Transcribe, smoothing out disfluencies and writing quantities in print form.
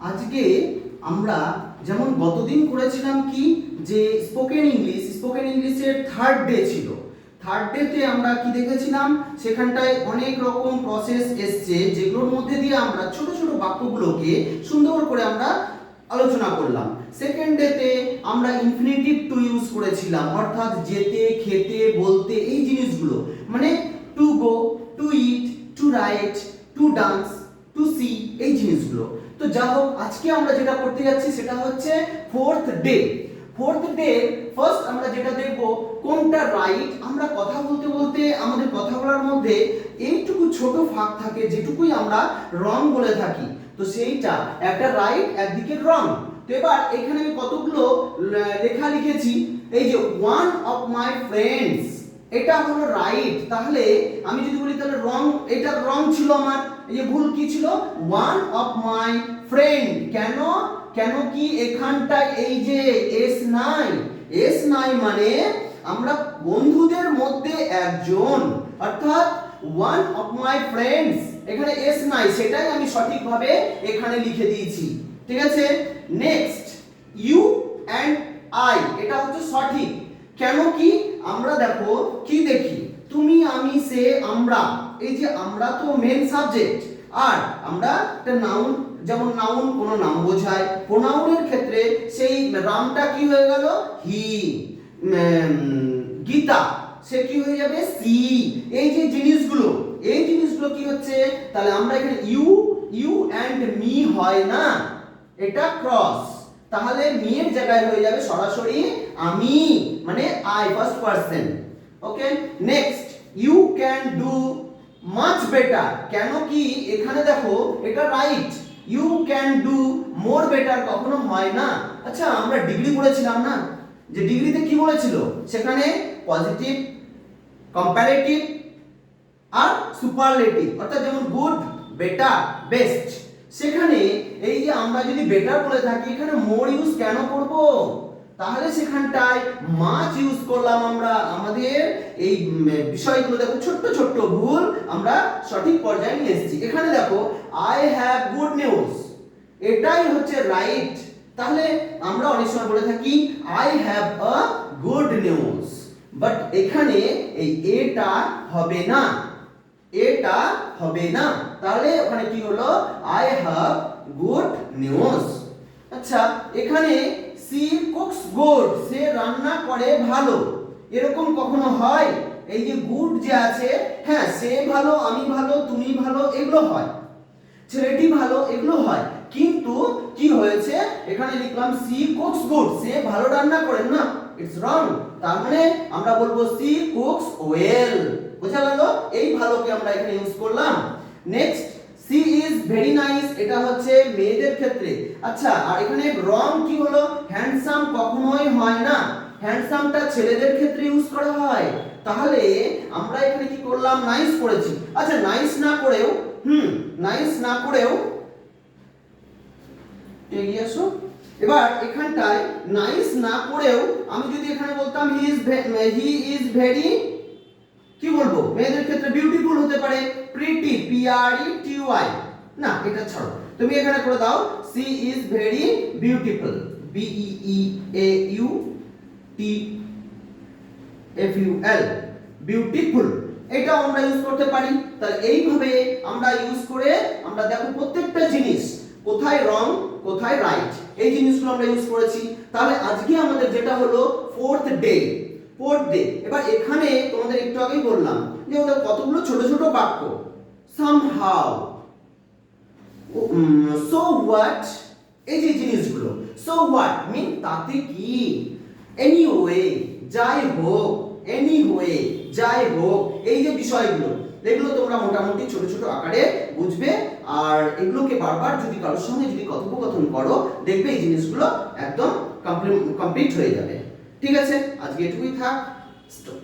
আজকে আমরা যেমন গতদিন করেছিলাম কি যে স্পোকেন ইংলিশের থার্ড ডে ছিল। থার্ড ডেতে আমরা কি দেখেছিলাম, সেখানটায় অনেক রকম প্রসেস এসছে যেগুলোর মধ্যে দিয়ে আমরা ছোট ছোট বাক্যগুলোকে সুন্দর করে আমরা আলোচনা করলাম। সেকেন্ড ডেতে আমরা ইনফিনিটিভ টু ইউজ করেছিলাম, অর্থাৎ যেতে, খেতে, বলতে, এই জিনিসগুলো মানে to go, to eat, to write, to dance, to see, এই জিনিসগুলো। তো যা হোক, আজকে আমরা যেটা করতে যাচ্ছি সেটা হচ্ছে fourth day. Fourth day first আমরা যেটা দেখব কোনটা রাইট। আমরা কথা বলতে বলতে আমাদের কথা বলার মধ্যে এইটুকু ছোট ফাঁক থাকে যেটুকুই আমরা রং বলে থাকি, তো সেইটা একটা রাইট একদিকে রং। তো এবার এখানে আমি কতগুলো লেখা লিখেছি, এই যে ওয়ান অফ মাই ফ্রেন্ডস, এটা হলো রাইট। তাহলে আমি যদি বলি তাহলে রং, এটা রং ছিল আমার, এই যে ভুল কি ছিল, ওয়ান অফ মাই ফ্রেন্ড। কেন কেন কি এখানটায় এই যে এস নাই মানে আমরা বন্ধুদের মধ্যে একজন, অর্থাৎ ওয়ান অফ মাই ফ্রেন্ডস, এখানে এস নাই, সেটাই আমি সঠিকভাবে এখানে লিখে দিয়েছি। ঠিক আছে, নেক্সট ইউ অ্যান্ড আই, এটা হচ্ছে সঠিক। কেন কি আমরা দেখো কি দেখি, তুমি, আমি, সে, আমরা, এই যে আমরা তো মেন সাবজেক্ট, আর আমরা একটা নাউন, যেমন নাউন কোনো নাম বোঝায়, প্রোনাউনের ক্ষেত্রে সেই রামটা কি হয়ে গেল হি, গীতা সে কি হয়ে যাবে সি। এই যে জিনিসগুলো কি হচ্ছে, তাহলে আমরা এখানে ইউ অ্যান্ড মি হয় না, এটা ক্রস, তাহলে মি এর জায়গায় হয়ে যাবে সরাসরি আমি, মানে I, first person. Okay, next you can do much better. কেন কি এখানে দেখো এটা right, you can do more better কখনো হয় না। আচ্ছা, আমরা ডিগ্রি পড়েছিলাম না, যে ডিগ্রিতে কি বলেছিল, সেখানে পজিটিভ, কম্পারেটিভ আর সুপারলেটিভ, অর্থাৎ যেমন গুড, বেটার, বেস্ট। সেখানে এই যে আমরা যদি বেটার বলে থাকি, এখানে মোর ইউজ কেন করব, তাহলে সেখানটায় মাছ ইউজ করলাম আমরা। আমাদের এই বিষয়গুলো দেখো, ছোট্ট ছোট্ট ভুল আমরা সঠিক পর্যায়ে নিয়ে এসেছি। এখানে দেখো আই হ্যাভ গুড নিউজ, এটাই হচ্ছে রাইট। তাহলে আমরা অনেক সময় বলে থাকি I have a good news, but এখানে এই এটা হবে না, এটা হবে না। তাহলে ওখানে কি হলো, আই হ্যাভ গুড নিউজ। আচ্ছা, এখানে সি কুকস গুড, সে রান্না করে ভালো, এরকম কখনো হয়? এই যে গুড যে আছে, হ্যাঁ সে ভালো, আমি ভালো, তুমি ভালো, এগুলো হয়, ছেলেটি ভালো, এগুলো হয়, কিন্তু কি হয়েছে এখানে লিখলাম সি কুকস গুড, সে ভালো রান্না করে না, ইটস রং। তার মানে আমরা বলবো সি কুকস ওয়েল। বোঝা গেল, এই ভালোকে আমরা এখানে ইউজ করলাম। Next she is very nice, এটা হচ্ছে মেয়েদের ক্ষেত্রে। আচ্ছা, আর এখানে রং কি হলো, হ্যান্ডসাম কখনোই হয় না, হ্যান্ডসামটা ছেলেদের ক্ষেত্রে ইউজ করা হয়। তাহলে আমরা এখানে কি করলাম, নাইস করেছি। আচ্ছা, নাইস না করেও এগিয়ে আসো। এবার এখানটায় নাইস না করেও আমি যদি এখানে বলতাম হি ইজ ভেরি, কি বলবো, মেয়েদের ক্ষেত্রে বিউটিফুল হতে পারে, pretty, P R E T Y, না এটা ছাড়ো, তুমি এখানে করে দাও she is very beautiful, B E E A U T F U L, beautiful, এটাও আমরা ইউজ করতে পারি। তাহলে এইভাবে আমরা ইউজ করে আমরা দেখো প্রত্যেকটা জিনিস কোথায় রং কোথায় রাইট, এই জিনিসগুলো আমরা ইউজ করেছি। তাহলে আজকে আমাদের যেটা হলো ফোর্থ ডে। এবার এখানে তোমাদের একটু আগেই বললাম যে ওদের কতগুলো ছোট ছোট বাক্য, somehow, so what, এই যে জিনিসগুলো, so what মিন তাতে কি, anyway যাই হোক, anyway যাই হোক, এই যে বিষয়গুলো, এগুলো তোমরা মোটামুটি ছোট ছোট আকারে বুঝবে। আর এগুলোকে বারবার যদি কারোর সঙ্গে যদি কথোপকথন করো, দেখবে এই জিনিসগুলো একদম কমপ্লিট হয়ে যাবে। ঠিক আছে, আজকে এটুকুই থাক। স্টপ।